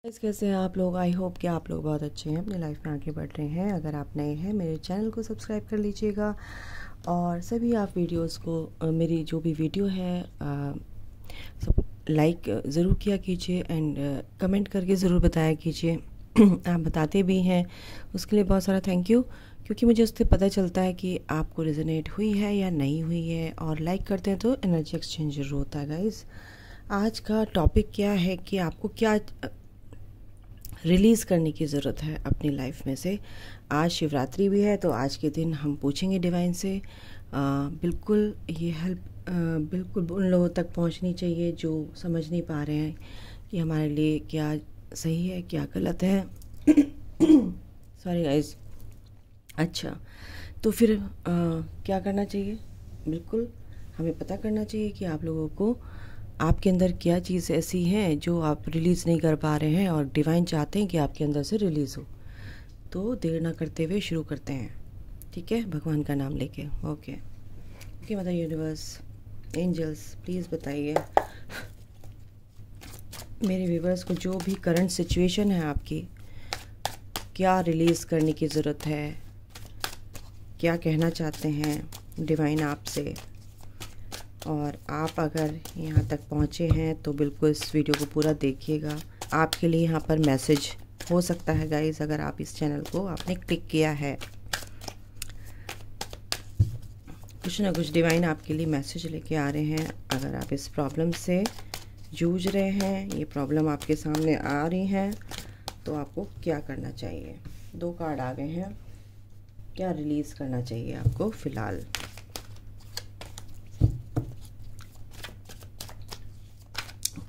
कैसे हैं आप लोग। आई होप कि आप लोग बहुत अच्छे हैं, अपनी लाइफ में आगे बढ़ रहे हैं। अगर आप नए हैं मेरे चैनल को सब्सक्राइब कर लीजिएगा और सभी आप वीडियोस को मेरी जो भी वीडियो है सब लाइक ज़रूर किया कीजिए एंड कमेंट करके ज़रूर बताया कीजिए। आप बताते भी हैं उसके लिए बहुत सारा थैंक यू, क्योंकि मुझे उससे पता चलता है कि आपको रेजोनेट हुई है या नहीं हुई है। और लाइक करते हैं तो एनर्जी एक्सचेंज ज़रूर होता है गाइज़। आज का टॉपिक क्या है कि आपको क्या रिलीज़ करने की ज़रूरत है अपनी लाइफ में से। आज शिवरात्रि भी है तो आज के दिन हम पूछेंगे डिवाइन से। बिल्कुल ये हेल्प बिल्कुल उन लोगों तक पहुंचनी चाहिए जो समझ नहीं पा रहे हैं कि हमारे लिए क्या सही है क्या गलत है। Sorry guys. अच्छा, तो फिर क्या करना चाहिए? बिल्कुल हमें पता करना चाहिए कि आप लोगों को आपके अंदर क्या चीज़ ऐसी है जो आप रिलीज़ नहीं कर पा रहे हैं और डिवाइन चाहते हैं कि आपके अंदर से रिलीज़ हो। तो देर ना करते हुए शुरू करते हैं, ठीक है, भगवान का नाम लेके। Okay okay mother universe, angels, please बताइए मेरे व्यूवर्स को जो भी करंट सिचुएशन है आपकी, क्या रिलीज़ करने की ज़रूरत है, क्या कहना चाहते हैं डिवाइन आपसे। और आप अगर यहाँ तक पहुँचे हैं तो बिल्कुल इस वीडियो को पूरा देखिएगा। आपके लिए यहाँ पर मैसेज हो सकता है गाइस, अगर आप इस चैनल को आपने क्लिक किया है। कुछ ना कुछ डिवाइन आपके लिए मैसेज लेके आ रहे हैं। अगर आप इस प्रॉब्लम से जूझ रहे हैं, ये प्रॉब्लम आपके सामने आ रही हैं, तो आपको क्या करना चाहिए। 2 कार्ड आ गए हैं, क्या रिलीज़ करना चाहिए आपको फ़िलहाल।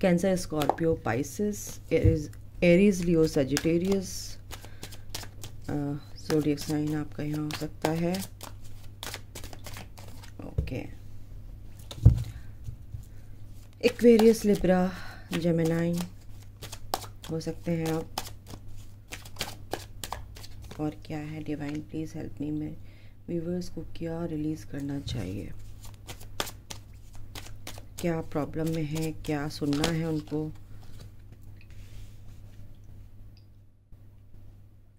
कैंसर, स्कॉर्पियो, पाइसिस, एरीज, लियो, सजिटेरियस। ज़ोडिएक साइन आपका यहाँ हो सकता है। ओके, एक्वेरियस, लिब्रा, जेमिनी हो सकते हैं आप। और क्या है डिवाइन, प्लीज़ हेल्प मी। मेरे व्यूवर्स को क्या रिलीज़ करना चाहिए, क्या प्रॉब्लम में है, क्या सुनना है उनको,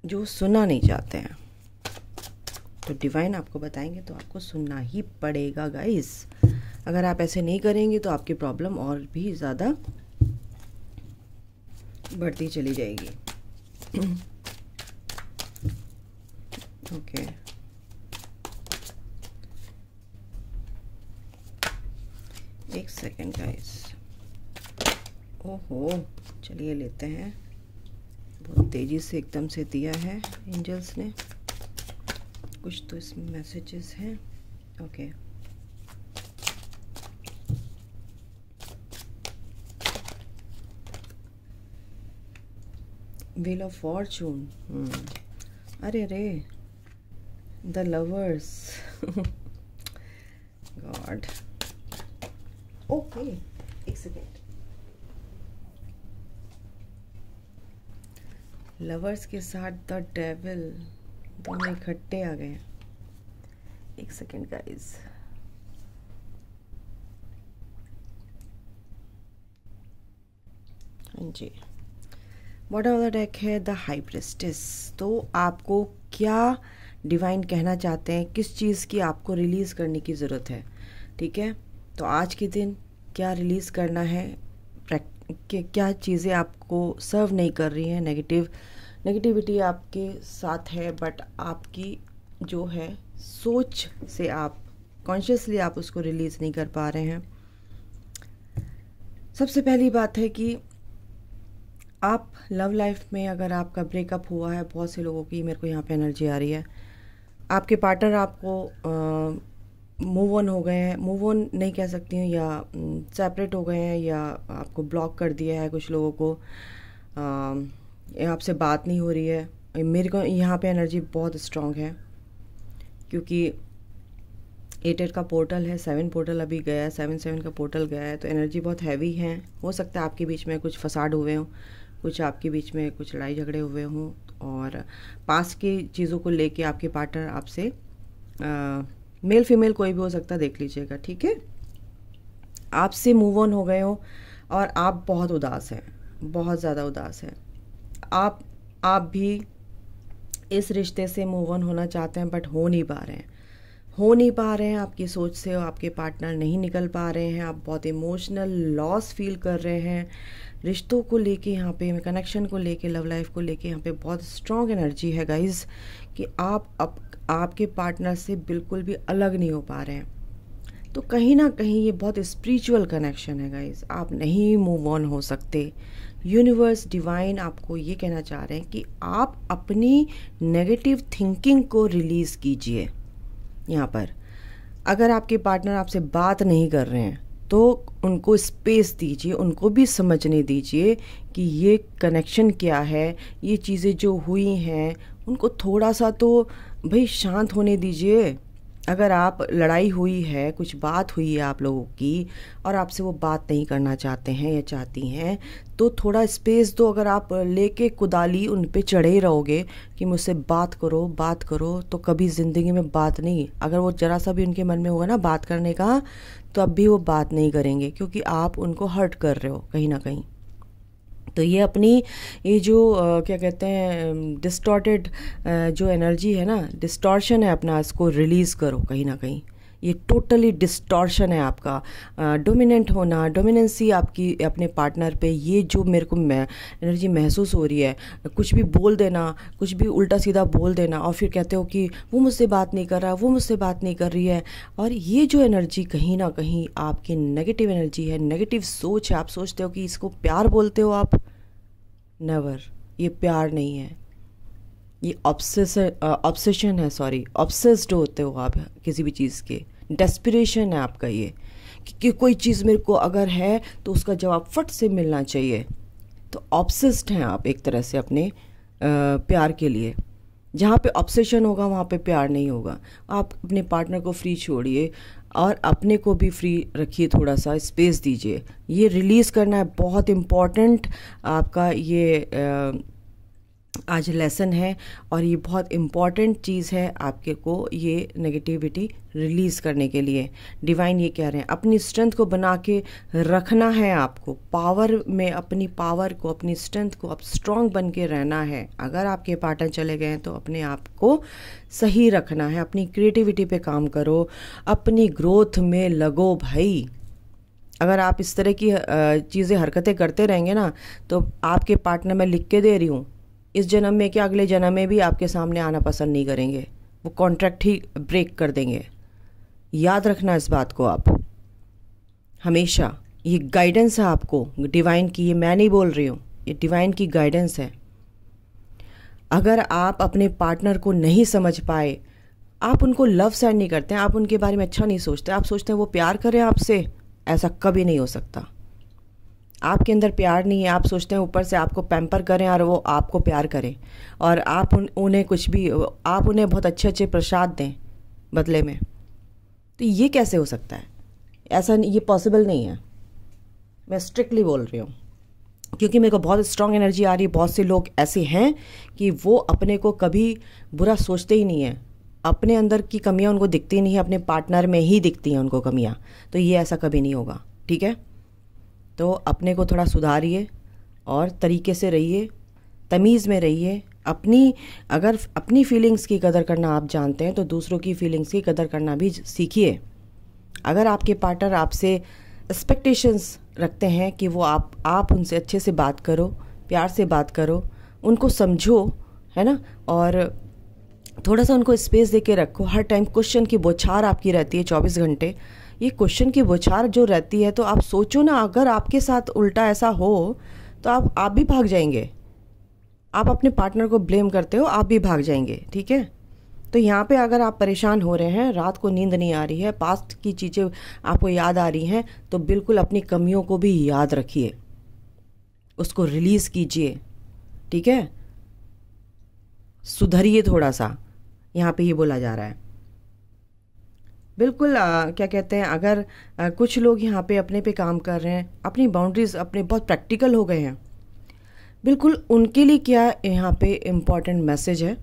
जो सुनना नहीं चाहते हैं। तो डिवाइन आपको बताएंगे तो आपको सुनना ही पड़ेगा गाइस। अगर आप ऐसे नहीं करेंगे तो आपकी प्रॉब्लम और भी ज़्यादा बढ़ती चली जाएगी। ओके, एक सेकेंड गाइस। ओहो, चलिए लेते हैं। बहुत तेज़ी से एकदम से दिया है एंजल्स ने। कुछ तो इसमें मैसेजेस हैं। Okay, wheel of Fortune. अरे रे, द लवर्स। गॉड। ओके, एक सेकेंड। लवर्स के साथ द डेविल, दोनों इकट्ठे आ गए। एक सेकेंड गाइस। हाँ जी, बॉटम ऑफ द डेक है द हाई प्रिस्टेस। तो आपको क्या डिवाइन कहना चाहते हैं, किस चीज़ की आपको रिलीज़ करने की ज़रूरत है, ठीक है। तो आज के दिन क्या रिलीज़ करना है, क्या चीज़ें आपको सर्व नहीं कर रही हैं, नेगेटिविटी आपके साथ है, बट आपकी जो है सोच से आप कॉन्शियसली आप उसको रिलीज़ नहीं कर पा रहे हैं। सबसे पहली बात है कि आप लव लाइफ में अगर आपका ब्रेकअप हुआ है, बहुत से लोगों की मेरे को यहाँ पे एनर्जी आ रही है, आपके पार्टनर आपको मूव ऑन हो गए हैं, मूव ऑन नहीं कह सकती हूँ, या सेपरेट हो गए हैं, या आपको ब्लॉक कर दिया है। कुछ लोगों को आपसे बात नहीं हो रही है। मेरे को यहाँ पे एनर्जी बहुत स्ट्रांग है, क्योंकि 8 का पोर्टल है, 7 पोर्टल अभी गया है, 7 का पोर्टल गया है, तो एनर्जी बहुत हैवी है। हो सकता है आपके बीच में कुछ फसाड हुए हों, कुछ आपके बीच में कुछ लड़ाई झगड़े हुए हों, और पास की चीज़ों को लेके आपके पार्टनर आपसे मेल फीमेल कोई भी हो सकता है, देख लीजिएगा, ठीक है, आपसे मूव ऑन हो गए हो और आप बहुत उदास हैं, बहुत ज़्यादा उदास हैं। आप भी इस रिश्ते से मूव ऑन होना चाहते हैं, बट हो नहीं पा रहे हैं आपकी सोच से, और आपके पार्टनर नहीं निकल पा रहे हैं। आप बहुत इमोशनल लॉस फील कर रहे हैं रिश्तों को लेके, यहाँ पे कनेक्शन को लेके, लव लाइफ को लेके। यहाँ पे बहुत स्ट्रॉन्ग एनर्जी है गाइज कि आपके पार्टनर से बिल्कुल भी अलग नहीं हो पा रहे हैं। तो कहीं ना कहीं ये बहुत स्पिरिचुअल कनेक्शन है गाइज, आप नहीं मूव ऑन हो सकते। यूनिवर्स डिवाइन आपको ये कहना चाह रहे हैं कि आप अपनी नेगेटिव थिंकिंग को रिलीज़ कीजिए। यहाँ पर अगर आपके पार्टनर आपसे बात नहीं कर रहे हैं तो उनको स्पेस दीजिए, उनको भी समझने दीजिए कि ये कनेक्शन क्या है, ये चीज़ें जो हुई हैं उनको थोड़ा सा तो भाई शांत होने दीजिए। अगर आप लड़ाई हुई है, कुछ बात हुई है आप लोगों की, और आपसे वो बात नहीं करना चाहते हैं या चाहती हैं, तो थोड़ा स्पेस दो। अगर आप लेके कुदाली उन पे चढ़े रहोगे कि मुझसे बात करो, तो कभी ज़िंदगी में बात नहीं। अगर वो ज़रा सा भी उनके मन में होगा ना बात करने का, तो अब भी वो बात नहीं करेंगे, क्योंकि आप उनको हर्ट कर रहे हो कहीं ना कहीं। तो ये अपनी ये जो क्या कहते हैं डिस्टॉर्टेड जो एनर्जी है ना, डिस्टॉर्शन है अपना, इसको रिलीज़ करो कहीं ना कहीं। ये टोटली डिस्टॉर्शन है आपका, डोमिनेंट होना, डोमिनेंसी आपकी अपने पार्टनर पे। ये जो मेरे को एनर्जी महसूस हो रही है, कुछ भी बोल देना, कुछ भी उल्टा सीधा बोल देना, और फिर कहते हो कि वो मुझसे बात नहीं कर रहा, वो मुझसे बात नहीं कर रही है। और ये जो एनर्जी कहीं ना कहीं आपकी नेगेटिव एनर्जी है, नेगेटिव सोच है। आप सोचते हो कि इसको प्यार बोलते हो आप, नेवर, ये प्यार नहीं है, ये ऑब्सेशन है, सॉरी, ऑब्सेस्ड होते हो आप किसी भी चीज़ के। डेस्पिरेशन है आपका ये कि कोई चीज़ मेरे को अगर है तो उसका जवाब फट से मिलना चाहिए। तो ऑब्सेस्ड हैं आप एक तरह से अपने प्यार के लिए। जहाँ पे ऑब्सेशन होगा वहाँ पे प्यार नहीं होगा। आप अपने पार्टनर को फ्री छोड़िए और अपने को भी फ्री रखिए, थोड़ा सा स्पेस दीजिए। ये रिलीज़ करना है, बहुत इम्पॉर्टेंट आपका ये आज लेसन है, और ये बहुत इम्पॉर्टेंट चीज़ है आपके को ये नेगेटिविटी रिलीज़ करने के लिए। डिवाइन ये कह रहे हैं अपनी स्ट्रेंथ को बना के रखना है आपको, पावर में अपनी पावर को, अपनी स्ट्रेंथ को अब स्ट्रॉन्ग बन के रहना है। अगर आपके पार्टनर चले गए हैं तो अपने आप को सही रखना है, अपनी क्रिएटिविटी पे काम करो, अपनी ग्रोथ में लगो भाई। अगर आप इस तरह की चीज़ें हरकतें करते रहेंगे ना, तो आपके पार्टनर, मैं लिख के दे रही हूँ, इस जन्म में क्या अगले जन्म में भी आपके सामने आना पसंद नहीं करेंगे। वो कॉन्ट्रैक्ट ही ब्रेक कर देंगे। याद रखना इस बात को आप हमेशा। ये गाइडेंस है आपको डिवाइन की, ये मैं नहीं बोल रही हूँ, ये डिवाइन की गाइडेंस है। अगर आप अपने पार्टनर को नहीं समझ पाए, आप उनको लव सेंड नहीं करते हैं, आप उनके बारे में अच्छा नहीं सोचते, आप सोचते हैं वो प्यार करें आपसे, ऐसा कभी नहीं हो सकता। आपके अंदर प्यार नहीं है, आप सोचते हैं ऊपर से आपको पैम्पर करें और वो आपको प्यार करें, और आप उन्हें कुछ भी, आप उन्हें बहुत अच्छे अच्छे प्रसाद दें बदले में। तो ये कैसे हो सकता है? ऐसा ये पॉसिबल नहीं है। मैं स्ट्रिक्टली बोल रही हूँ, क्योंकि मेरे को बहुत स्ट्रॉन्ग एनर्जी आ रही है। बहुत से लोग ऐसे हैं कि वो अपने को कभी बुरा सोचते ही नहीं है, अपने अंदर की कमियाँ उनको दिखती नहीं है, अपने पार्टनर में ही दिखती हैं उनको कमियाँ। तो ये ऐसा कभी नहीं होगा, ठीक है? तो अपने को थोड़ा सुधारिए और तरीके से रहिए, तमीज़ में रहिए। अगर अपनी फीलिंग्स की कदर करना आप जानते हैं तो दूसरों की फीलिंग्स की कदर करना भी सीखिए। अगर आपके पार्टनर आपसे एक्सपेक्टेशंस रखते हैं कि वो आप उनसे अच्छे से बात करो, प्यार से बात करो, उनको समझो, है ना, और थोड़ा सा उनको स्पेस दे के रखो। हर टाइम क्वेश्चन की बौछार आपकी रहती है 24 घंटे। ये क्वेश्चन की बौछार जो रहती है, तो आप सोचो ना, अगर आपके साथ उल्टा ऐसा हो तो आप भी भाग जाएंगे। आप अपने पार्टनर को ब्लेम करते हो, आप भी भाग जाएंगे, ठीक है? तो यहाँ पे अगर आप परेशान हो रहे हैं, रात को नींद नहीं आ रही है, पास्ट की चीज़ें आपको याद आ रही हैं, तो बिल्कुल अपनी कमियों को भी याद रखिए, उसको रिलीज़ कीजिए, ठीक है? सुधरिए थोड़ा सा, यहाँ पे ये बोला जा रहा है। बिल्कुल क्या कहते हैं, अगर कुछ लोग यहाँ पे अपने पे काम कर रहे हैं, अपनी बाउंड्रीज अपने बहुत प्रैक्टिकल हो गए हैं, बिल्कुल उनके लिए क्या यहाँ पे इम्पॉर्टेंट मैसेज है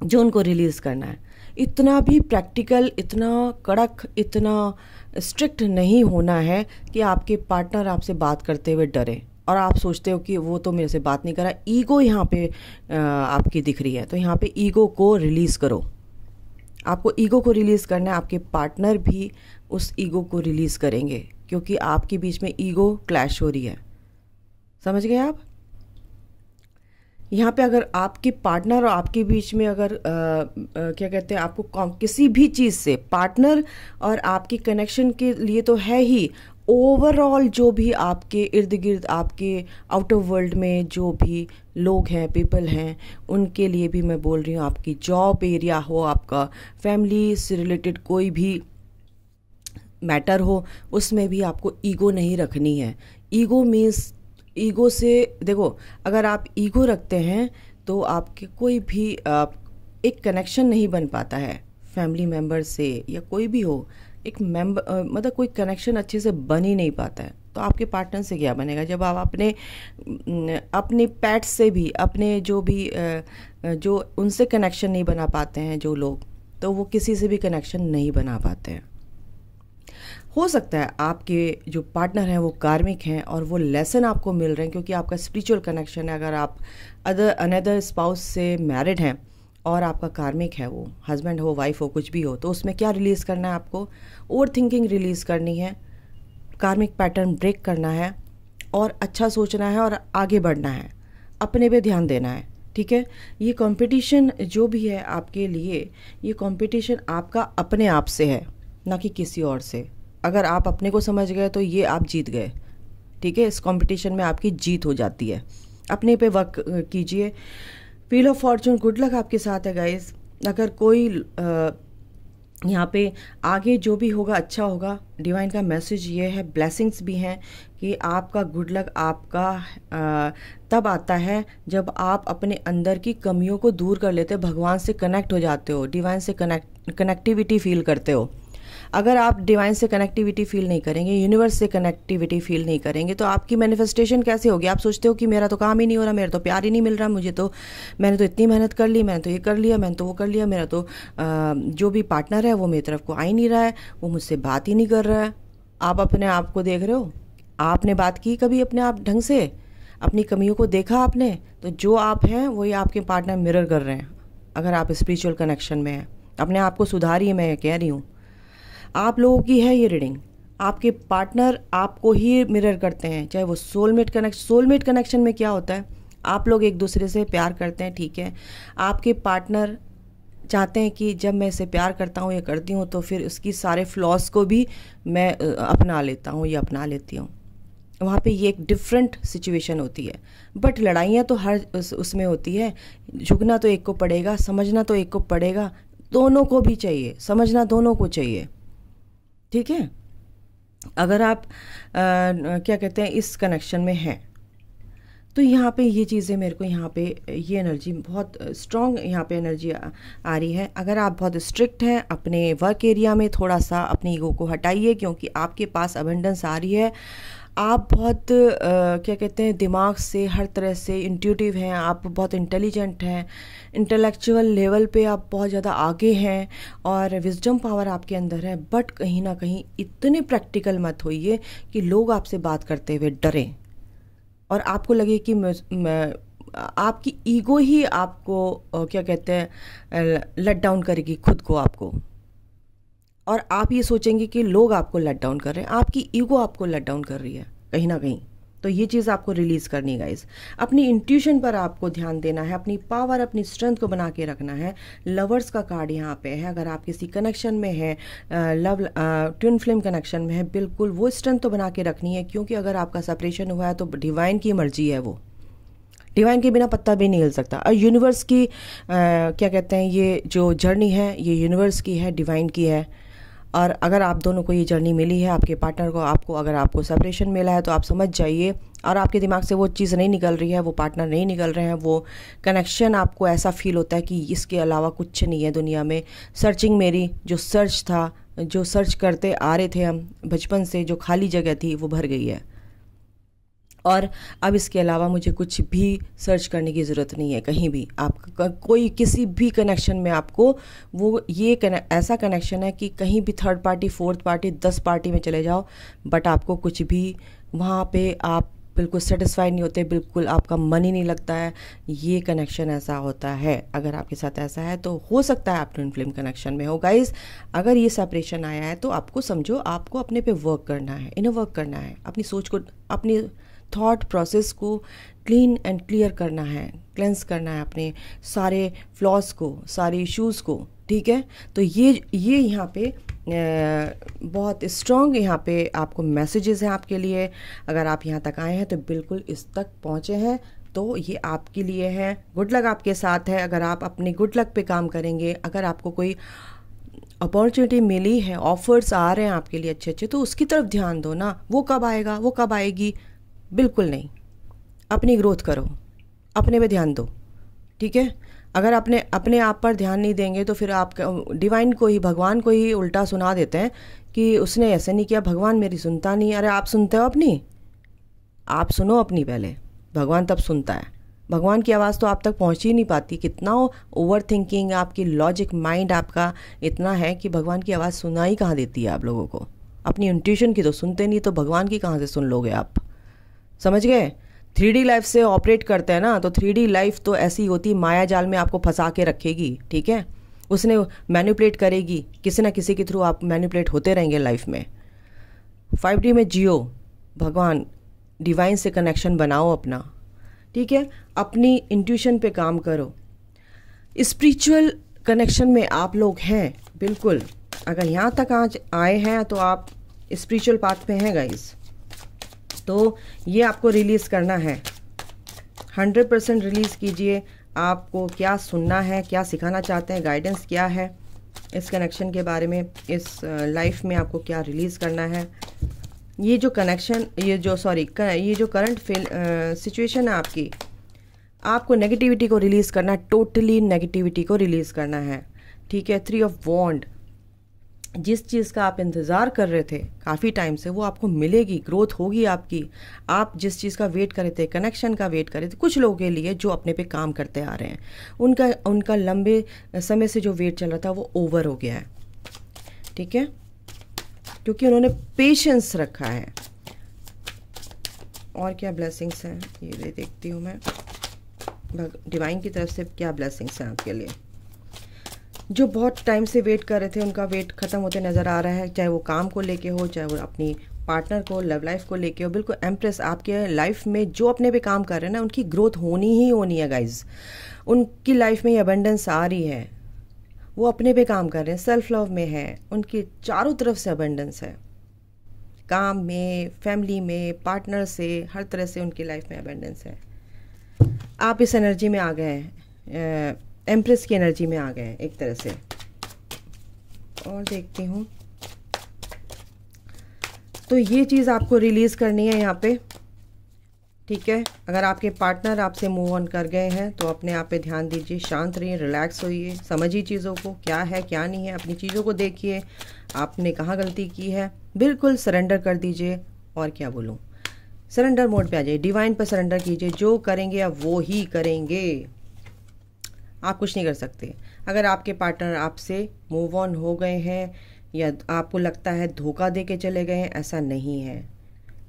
जो उनको रिलीज़ करना है। इतना भी प्रैक्टिकल, इतना कड़क, इतना स्ट्रिक्ट नहीं होना है कि आपके पार्टनर आपसे बात करते हुए डरे। और आप सोचते हो कि वो तो मेरे से बात नहीं कर रहा, ईगो यहाँ पे आपकी दिख रही है। तो यहाँ पे ईगो को रिलीज़ करो। आपको ईगो को रिलीज़ करना है, आपके पार्टनर भी उस ईगो को रिलीज़ करेंगे, क्योंकि आपके बीच में ईगो क्लैश हो रही है। समझ गए आप? यहाँ पे अगर आपके पार्टनर और आपके बीच में अगर क्या कहते हैं, आपको किसी भी चीज़ से, पार्टनर और आपकी कनेक्शन के लिए तो है ही, ओवरऑल जो भी आपके इर्द गिर्द, आपके आउटर वर्ल्ड में जो भी लोग हैं, पीपल हैं, उनके लिए भी मैं बोल रही हूँ, आपकी जॉब एरिया हो, आपका फैमिली से रिलेटेड कोई भी मैटर हो, उसमें भी आपको ईगो नहीं रखनी है। ईगो मीन्स, ईगो से देखो, अगर आप ईगो रखते हैं तो आपके कोई भी एक कनेक्शन नहीं बन पाता है फैमिली मेम्बर से, या कोई भी हो, एक मेंबर मतलब कोई कनेक्शन अच्छे से बन ही नहीं पाता है। तो आपके पार्टनर से क्या बनेगा? जब आप अपने पेट से भी, अपने जो भी जो उनसे कनेक्शन नहीं बना पाते हैं जो लोग, तो वो किसी से भी कनेक्शन नहीं बना पाते हैं। हो सकता है आपके जो पार्टनर हैं वो कार्मिक हैं और वो लेसन आपको मिल रहे हैं, क्योंकि आपका स्पिरिचुअल कनेक्शन है। अगर आप अनदर स्पाउस से मैरिड हैं और आपका कार्मिक है, वो हस्बैंड हो, वाइफ हो, कुछ भी हो, तो उसमें क्या रिलीज़ करना है आपको? ओवर थिंकिंग रिलीज़ करनी है, कार्मिक पैटर्न ब्रेक करना है, और अच्छा सोचना है और आगे बढ़ना है, अपने पे ध्यान देना है। ठीक है? ये कंपटीशन जो भी है आपके लिए, ये कंपटीशन आपका अपने आप से है, ना कि किसी और से। अगर आप अपने को समझ गए तो ये आप जीत गए। ठीक है? इस कंपटीशन में आपकी जीत हो जाती है। अपने पे वर्क कीजिए। Wheel of Fortune, good luck आपके साथ है गाइस। अगर कोई यहाँ पे आगे जो भी होगा अच्छा होगा। डिवाइन का मैसेज ये है, ब्लेसिंग्स भी हैं कि आपका गुड लक आपका तब आता है जब आप अपने अंदर की कमियों को दूर कर लेते हो, भगवान से कनेक्ट हो जाते हो, डिवाइन से कनेक्टिविटी फील करते हो। अगर आप डिवाइन से कनेक्टिविटी फील नहीं करेंगे, यूनिवर्स से कनेक्टिविटी फील नहीं करेंगे, तो आपकी मैनिफेस्टेशन कैसे होगी? आप सोचते हो कि मेरा तो काम ही नहीं हो रहा, मेरा तो प्यार ही नहीं मिल रहा, मैंने तो इतनी मेहनत कर ली, मैंने तो ये कर लिया, मैंने तो वो कर लिया, मेरा तो जो भी पार्टनर है वो मेरी तरफ को आ ही नहीं रहा है, वो मुझसे बात ही नहीं कर रहा है। आप अपने आप को देख रहे हो? आपने बात की कभी अपने आप ढंग से? अपनी कमियों को देखा आपने? तो जो आप हैं वही आपके पार्टनर मिरर कर रहे हैं। अगर आप स्पिरिचुअल कनेक्शन में हैं, अपने आप को सुधारिए, मैं कह रही हूँ। आप लोगों की है ये रीडिंग, आपके पार्टनर आपको ही मिरर करते हैं, चाहे वो सोलमेट कनेक्शन में क्या होता है? आप लोग एक दूसरे से प्यार करते हैं, ठीक है, आपके पार्टनर चाहते हैं कि जब मैं इसे प्यार करता हूँ, ये करती हूँ, तो फिर उसकी सारे फ्लॉज को भी मैं अपना लेता हूँ या अपना लेती हूँ। वहाँ पे ये एक डिफरेंट सिचुएशन होती है। बट लड़ाइयाँ तो हर उसमें होती है। झुकना तो एक को पड़ेगा, समझना तो एक को पड़ेगा, दोनों को भी चाहिए, समझना दोनों को चाहिए। ठीक है? अगर आप क्या कहते हैं, इस कनेक्शन में हैं, तो यहाँ पे ये चीज़ें मेरे को, यहाँ पे ये एनर्जी बहुत स्ट्रॉन्ग, यहाँ पे एनर्जी आ रही है। अगर आप बहुत स्ट्रिक्ट हैं अपने वर्क एरिया में, थोड़ा सा अपनी ईगो को हटाइए, क्योंकि आपके पास अबंडेंस आ रही है। आप बहुत क्या कहते हैं, दिमाग से हर तरह से इंट्यूटिव हैं, आप बहुत इंटेलिजेंट हैं, इंटेलेक्चुअल लेवल पे आप बहुत ज़्यादा आगे हैं और विजडम पावर आपके अंदर है। बट कहीं ना कहीं इतने प्रैक्टिकल मत होइए कि लोग आपसे बात करते हुए डरें और आपको लगे कि आपकी ईगो ही आपको क्या कहते हैं, लेट डाउन करेगी खुद को आपको, और आप ये सोचेंगे कि लोग आपको लेट डाउन कर रहे हैं, आपकी ईगो आपको लेट डाउन कर रही है कहीं ना कहीं। तो ये चीज़ आपको रिलीज़ करनी है गाइस। अपनी इंट्यूशन पर आपको ध्यान देना है, अपनी पावर, अपनी स्ट्रेंथ को बना के रखना है। लवर्स का कार्ड यहाँ पे है। अगर आप किसी कनेक्शन में है, लव ट्विन फ्लेम कनेक्शन में है, बिल्कुल वो स्ट्रेंथ तो बना के रखनी है, क्योंकि अगर आपका सेपरेशन हुआ है तो डिवाइन की मर्जी है, वो डिवाइन के बिना पत्ता भी नहीं हिल सकता। और यूनिवर्स की क्या कहते हैं, ये जो जर्नी है ये यूनिवर्स की है, डिवाइन की है। और अगर आप दोनों को ये जर्नी मिली है, आपके पार्टनर को, आपको अगर आपको सेपरेशन मिला है, तो आप समझ जाइए और आपके दिमाग से वो चीज़ नहीं निकल रही है, वो पार्टनर नहीं निकल रहे हैं, वो कनेक्शन आपको ऐसा फील होता है कि इसके अलावा कुछ नहीं है दुनिया में। सर्चिंग मेरी जो सर्च था, जो सर्च करते आ रहे थे हम बचपन से, जो खाली जगह थी वो भर गई है, और अब इसके अलावा मुझे कुछ भी सर्च करने की ज़रूरत नहीं है कहीं भी। आप कोई किसी भी कनेक्शन में आपको वो ये ऐसा कनेक्शन है कि कहीं भी third party, fourth party, 10 party में चले जाओ, बट आपको कुछ भी वहाँ पे आप बिल्कुल सेटिस्फाइड नहीं होते, बिल्कुल आपका मन ही नहीं लगता है, ये कनेक्शन ऐसा होता है। अगर आपके साथ ऐसा है तो हो सकता है आप ट्विन फ्लेम कनेक्शन में हो गाइज। अगर ये सेपरेशन आया है तो आपको समझो आपको अपने पे वर्क करना है, इनर वर्क करना है, अपनी सोच को, अपनी थॉट प्रोसेस को क्लीन एंड क्लियर करना है, क्लेंस करना है अपने सारे फ्लॉज को, सारे इश्यूज़ को, ठीक है। तो ये यहाँ पे बहुत स्ट्रॉन्ग यहाँ पे आपको मैसेजेस हैं आपके लिए। अगर आप यहाँ तक आए हैं तो बिल्कुल इस तक पहुँचे हैं तो ये आपके लिए है, गुड लक आपके साथ है। अगर आप अपने गुड लक पे काम करेंगे, अगर आपको कोई अपॉर्चुनिटी मिली है, ऑफर्स आ रहे हैं आपके लिए अच्छे अच्छे, तो उसकी तरफ ध्यान दो ना। वो कब आएगा, वो कब आएगी, बिल्कुल नहीं। अपनी ग्रोथ करो, अपने पे ध्यान दो, ठीक है। अगर अपने आप पर ध्यान नहीं देंगे तो फिर आप डिवाइन को ही, भगवान को ही उल्टा सुना देते हैं कि उसने ऐसे नहीं किया, भगवान मेरी सुनता नहीं। अरे आप सुनते हो अपनी, आप सुनो अपनी पहले, भगवान तब सुनता है। भगवान की आवाज़ तो आप तक पहुंच ही नहीं पाती। कितना ओवर थिंकिंग, आपकी लॉजिक माइंड आपका इतना है कि भगवान की आवाज़ सुनाई कहाँ देती है आप लोगों को। अपनी इंट्यूशन की तो सुनते नहीं, तो भगवान की कहाँ से सुन लोगे आप, समझ गए। 3D लाइफ से ऑपरेट करते हैं ना, तो 3D लाइफ तो ऐसी होती, माया जाल में आपको फंसा के रखेगी, ठीक है। उसने मैनिपुलेट करेगी, किसी ना किसी के थ्रू आप मैनिपुलेट होते रहेंगे लाइफ में। 5D में जियो, भगवान डिवाइन से कनेक्शन बनाओ अपना, ठीक है। अपनी इंट्यूशन पे काम करो। स्पिरिचुअल कनेक्शन में आप लोग हैं बिल्कुल। अगर यहाँ तक आज आए हैं तो आप स्पिरिचुअल पाथ पे हैं गाइस। तो ये आपको रिलीज़ करना है, 100% रिलीज़ कीजिए। आपको क्या सुनना है, क्या सिखाना चाहते हैं, गाइडेंस क्या है इस कनेक्शन के बारे में, इस लाइफ में आपको क्या रिलीज़ करना है। ये जो कनेक्शन, ये जो करंट सिचुएशन है आपकी, आपको नेगेटिविटी को रिलीज़ करना है, टोटली नेगेटिविटी को रिलीज़ करना है, ठीक है। 3 ऑफ वॉन्ड, जिस चीज़ का आप इंतज़ार कर रहे थे काफ़ी टाइम से, वो आपको मिलेगी, ग्रोथ होगी आपकी। आप जिस चीज़ का वेट कर रहे थे, कनेक्शन का वेट कर रहे थे, कुछ लोगों के लिए जो अपने पे काम करते आ रहे हैं, उनका लंबे समय से जो वेट चल रहा था वो ओवर हो गया है, ठीक है, क्योंकि उन्होंने पेशेंस रखा है। और क्या ब्लेसिंग्स हैं ये देखती हूँ मैं, डिवाइन की तरफ से क्या ब्लेसिंग्स हैं आपके लिए। जो बहुत टाइम से वेट कर रहे थे, उनका वेट ख़त्म होते नज़र आ रहा है, चाहे वो काम को लेके हो, चाहे वो अपनी पार्टनर को, लव लाइफ को लेके हो। बिल्कुल एम्प्रेस, आपके लाइफ में जो अपने पे काम कर रहे हैं ना, उनकी ग्रोथ होनी ही होनी है गाइज। उनकी लाइफ में ये अबंडेंस आ रही है, वो अपने पे काम कर रहे हैं, सेल्फ लव में है, उनकी चारों तरफ से अबंडेंस है, काम में, फैमिली में, पार्टनर से, हर तरह से उनकी लाइफ में अबंडेंस है। आप इस एनर्जी में आ गए हैं, एम्प्रेस की एनर्जी में आ गए हैं एक तरह से। और देखती हूँ, तो ये चीज़ आपको रिलीज़ करनी है यहाँ पे, ठीक है। अगर आपके पार्टनर आपसे मूव ऑन कर गए हैं तो अपने आप पे ध्यान दीजिए, शांत रहिए, रिलैक्स होइए, समझिए चीज़ों को, क्या है क्या नहीं है, अपनी चीज़ों को देखिए, आपने कहाँ गलती की है, बिल्कुल सरेंडर कर दीजिए। और क्या बोलूँ, सरेंडर मोड पे आ जाइए, डिवाइन पर सरेंडर कीजिए। जो करेंगे आप वो ही करेंगे, आप कुछ नहीं कर सकते। अगर आपके पार्टनर आपसे मूव ऑन हो गए हैं या आपको लगता है धोखा दे के चले गए हैं, ऐसा नहीं है।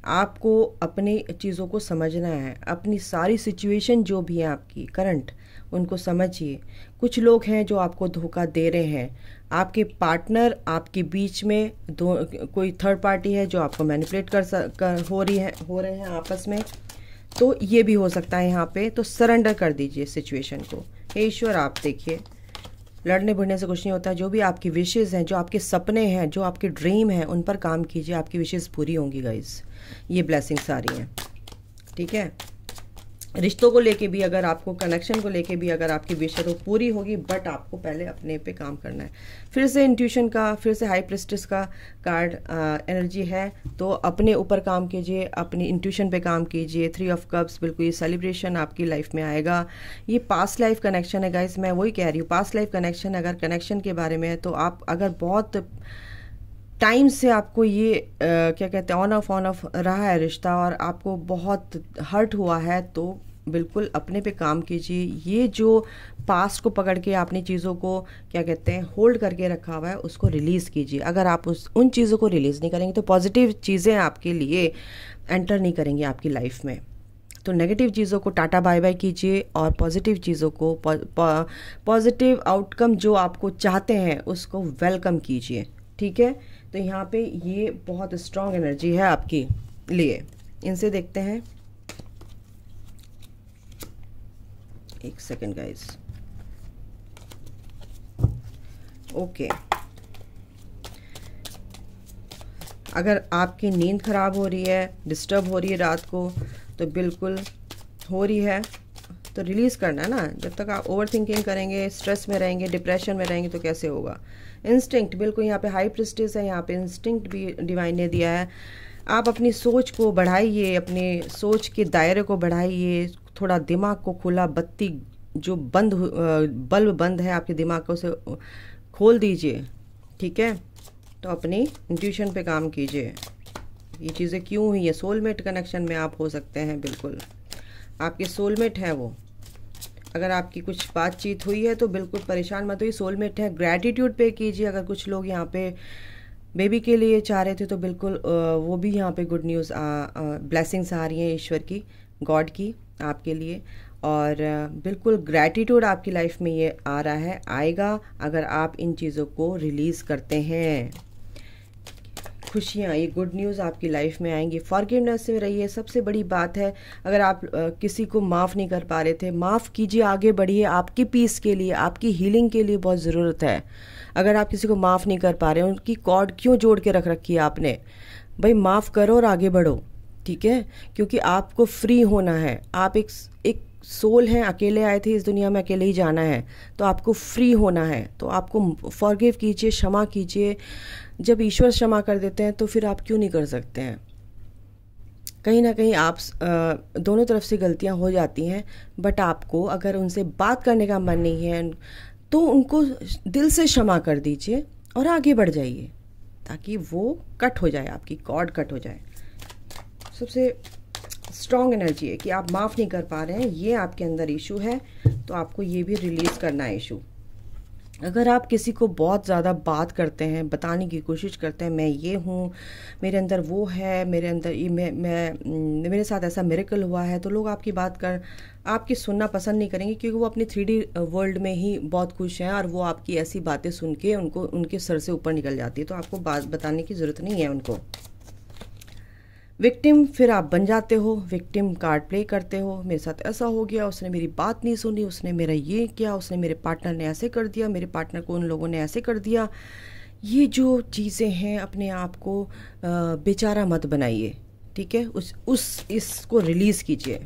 आपको अपनी चीज़ों को समझना है, अपनी सारी सिचुएशन जो भी है आपकी करंट, उनको समझिए। कुछ लोग हैं जो आपको धोखा दे रहे हैं, आपके पार्टनर, आपके बीच में कोई थर्ड पार्टी है जो आपको मैनिपुलेट हो रहे हैं आपस में, तो ये भी हो सकता है यहाँ पे। तो सरेंडर कर दीजिए सिचुएशन को। हे ईश्वर, आप देखिए, लड़ने भिड़ने से कुछ नहीं होता। जो भी आपकी विशेज़ हैं, जो आपके सपने हैं, जो आपके ड्रीम हैं, उन पर काम कीजिए, आपकी विशेज़ पूरी होंगी गाइस। ये ब्लेसिंग्स आ रही हैं, ठीक है। रिश्तों को लेके भी, अगर आपको कनेक्शन को लेके भी अगर आपकी विश है तो पूरी होगी, बट आपको पहले अपने पे काम करना है। फिर से इंट्यूशन का, फिर से हाई प्रिस्टेस का कार्ड एनर्जी है, तो अपने ऊपर काम कीजिए, अपनी इंट्यूशन पे काम कीजिए। 3 ऑफ कप्स, बिल्कुल ये सेलिब्रेशन आपकी लाइफ में आएगा। ये पास्ट लाइफ कनेक्शन है गाइस, मैं वही कह रही हूँ, पास्ट लाइफ कनेक्शन। अगर कनेक्शन के बारे में है तो आप अगर बहुत टाइम से आपको ये क्या कहते हैं, ऑन ऑफ रहा है रिश्ता और आपको बहुत हर्ट हुआ है, तो बिल्कुल अपने पे काम कीजिए। ये जो पास्ट को पकड़ के आपने चीज़ों को क्या कहते हैं होल्ड करके रखा हुआ है, उसको रिलीज़ कीजिए। अगर आप उन चीज़ों को रिलीज़ नहीं करेंगे तो पॉजिटिव चीज़ें आपके लिए एंटर नहीं करेंगी आपकी लाइफ में। तो नेगेटिव चीज़ों को टाटा बाय बाय कीजिए और पॉजिटिव चीज़ों को पॉजिटिव आउटकम जो आपको चाहते हैं उसको वेलकम कीजिए। ठीक है, तो यहाँ पे ये बहुत स्ट्रॉन्ग एनर्जी है आपके लिए। इनसे देखते हैं, एक सेकेंड गाइस। ओके, अगर आपकी नींद ख़राब हो रही है, डिस्टर्ब हो रही है रात को, तो बिल्कुल हो रही है तो रिलीज़ करना है ना। जब तक आप ओवर थिंकिंग करेंगे, स्ट्रेस में रहेंगे, डिप्रेशन में रहेंगे तो कैसे होगा। इंस्टिंक्ट, बिल्कुल यहाँ पे हाई प्रिस्टिस है, यहाँ पे इंस्टिंक्ट भी डिवाइन ने दिया है। आप अपनी सोच को बढ़ाइए, अपने सोच के दायरे को बढ़ाइए, थोड़ा दिमाग को खुला, बत्ती जो बल्ब बंद है आपके दिमाग को, उसे खोल दीजिए। ठीक है, तो अपनी इंट्यूशन पे काम कीजिए। ये चीज़ें क्यों हुई है, सोलमेट कनेक्शन में आप हो सकते हैं, बिल्कुल आपके सोलमेट है वो। अगर आपकी कुछ बातचीत हुई है तो बिल्कुल परेशान मत होइए, सोलमेट है। ग्रैटिट्यूड पे कीजिए। अगर कुछ लोग यहाँ पे बेबी के लिए चाह रहे थे तो बिल्कुल वो भी यहाँ पे गुड न्यूज़, ब्लेसिंग्स आ रही हैं ईश्वर की, गॉड की आपके लिए। और बिल्कुल ग्रैटिट्यूड आपकी लाइफ में ये आ रहा है, आएगा अगर आप इन चीज़ों को रिलीज़ करते हैं। खुशियाँ, ये गुड न्यूज़ आपकी लाइफ में आएंगी। फॉरगिवनेस से रहिए, सबसे बड़ी बात है। अगर आप किसी को माफ़ नहीं कर पा रहे थे, माफ़ कीजिए, आगे बढ़िए। आपकी पीस के लिए, आपकी हीलिंग के लिए बहुत ज़रूरत है। अगर आप किसी को माफ़ नहीं कर पा रहे, उनकी कॉर्ड क्यों जोड़ के रख रखी है आपने, भाई माफ़ करो और आगे बढ़ो। ठीक है, क्योंकि आपको फ्री होना है। आप एक सोल हैं, अकेले आए थे इस दुनिया में, अकेले ही जाना है, तो आपको फ्री होना है। तो आपको फॉरगिव कीजिए, क्षमा कीजिए। जब ईश्वर क्षमा कर देते हैं तो फिर आप क्यों नहीं कर सकते हैं। कहीं ना कहीं आप दोनों तरफ से गलतियां हो जाती हैं, बट आपको अगर उनसे बात करने का मन नहीं है तो उनको दिल से क्षमा कर दीजिए और आगे बढ़ जाइए, ताकि वो कट हो जाए, आपकी कॉर्ड कट हो जाए। सबसे स्ट्रॉन्ग एनर्जी है कि आप माफ़ नहीं कर पा रहे हैं, ये आपके अंदर इशू है, तो आपको ये भी रिलीज़ करना है इशू। अगर आप किसी को बहुत ज़्यादा बात करते हैं, बताने की कोशिश करते हैं, मैं ये हूँ, मेरे अंदर वो है, मेरे अंदर ये मेरे साथ ऐसा मिरेकल हुआ है, तो लोग आपकी सुनना पसंद नहीं करेंगे, क्योंकि वो अपनी 3D वर्ल्ड में ही बहुत खुश हैं और वो आपकी ऐसी बातें सुन के उनके सर से ऊपर निकल जाती है। तो आपको बात बताने की ज़रूरत नहीं है उनको। विक्टिम फिर आप बन जाते हो, विक्टिम कार्ड प्ले करते हो। मेरे साथ ऐसा हो गया, उसने मेरी बात नहीं सुनी, उसने मेरा ये किया, उसने मेरे पार्टनर ने ऐसे कर दिया, मेरे पार्टनर को उन लोगों ने ऐसे कर दिया। ये जो चीज़ें हैं, अपने आप को बेचारा मत बनाइए। ठीक है, इसको रिलीज़ कीजिए।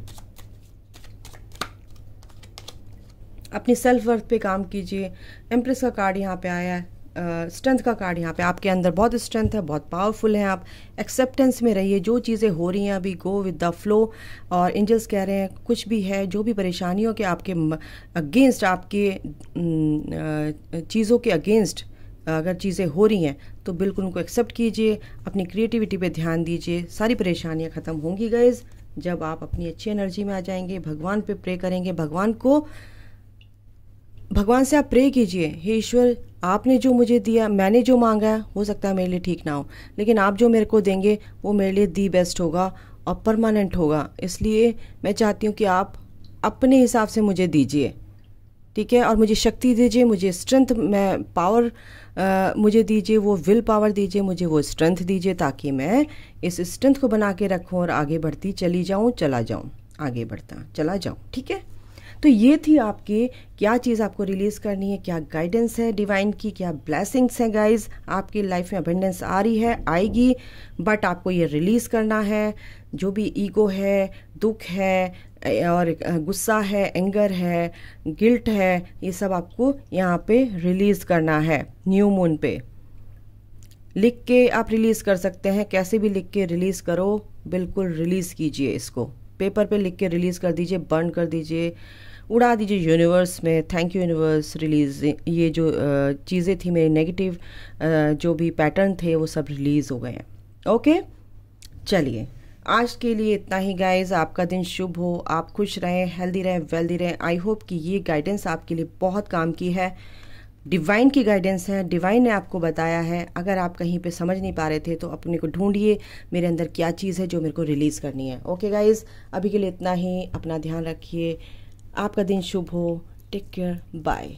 अपनी सेल्फ वर्थ पे काम कीजिए। एम्प्रेस का कार्ड यहाँ पे आया है, स्ट्रेंथ का कार्ड यहाँ पे। आपके अंदर बहुत स्ट्रेंथ है, बहुत पावरफुल हैं आप। एक्सेप्टेंस में रहिए, जो चीज़ें हो रही हैं अभी, गो विद द फ्लो। और एंजल्स कह रहे हैं कुछ भी है, जो भी परेशानियों के आपके अगेंस्ट, आपके चीज़ों के अगेंस्ट अगर चीज़ें हो रही हैं तो बिल्कुल उनको एक्सेप्ट कीजिए। अपनी क्रिएटिविटी पे ध्यान दीजिए, सारी परेशानियाँ ख़त्म होंगी गाइज जब आप अपनी अच्छी एनर्जी में आ जाएंगे। भगवान पे प्रे करेंगे, भगवान से आप प्रे कीजिए, हे ईश्वर आपने जो मुझे दिया, मैंने जो मांगा है, हो सकता है मेरे लिए ठीक ना हो, लेकिन आप जो मेरे को देंगे वो मेरे लिए दी बेस्ट होगा और परमानेंट होगा। इसलिए मैं चाहती हूँ कि आप अपने हिसाब से मुझे दीजिए। ठीक है, और मुझे शक्ति दीजिए, मुझे स्ट्रेंथ, पावर मुझे दीजिए, वो विल पावर दीजिए, मुझे वो स्ट्रेंथ दीजिए, ताकि मैं इस स्ट्रेंथ को बना के रखूँ और आगे बढ़ती चला जाऊँ, आगे बढ़ता चला जाऊँ। ठीक है, तो ये थी आपकी क्या चीज़ आपको रिलीज़ करनी है, क्या गाइडेंस है डिवाइन की, क्या ब्लेसिंग्स हैं गाइज। आपकी लाइफ में अबंडेंस आ रही है, आएगी, बट आपको ये रिलीज़ करना है। जो भी ईगो है, दुख है और गुस्सा है, एंगर है, गिल्ट है, ये सब आपको यहाँ पे रिलीज़ करना है। न्यू मून पे लिख के आप रिलीज़ कर सकते हैं, कैसे भी लिख के रिलीज़ करो, बिल्कुल रिलीज़ कीजिए। इसको पेपर पे लिख के रिलीज़ कर दीजिए, बर्न कर दीजिए, उड़ा दीजिए यूनिवर्स में। थैंक यू यूनिवर्स, रिलीज़, ये जो चीज़ें थी मेरे नेगेटिव जो भी पैटर्न थे वो सब रिलीज़ हो गए हैं। ओके, चलिए आज के लिए इतना ही गाइज। आपका दिन शुभ हो, आप खुश रहें, हेल्दी रहें, वेल्दी रहें। आई होप कि ये गाइडेंस आपके लिए बहुत काम की है। डिवाइन की गाइडेंस है, डिवाइन ने आपको बताया है। अगर आप कहीं पे समझ नहीं पा रहे थे तो अपने को ढूंढिए, मेरे अंदर क्या चीज़ है जो मेरे को रिलीज़ करनी है। ओके गाइज, अभी के लिए इतना ही। अपना ध्यान रखिए, आपका दिन शुभ हो। Take care, bye.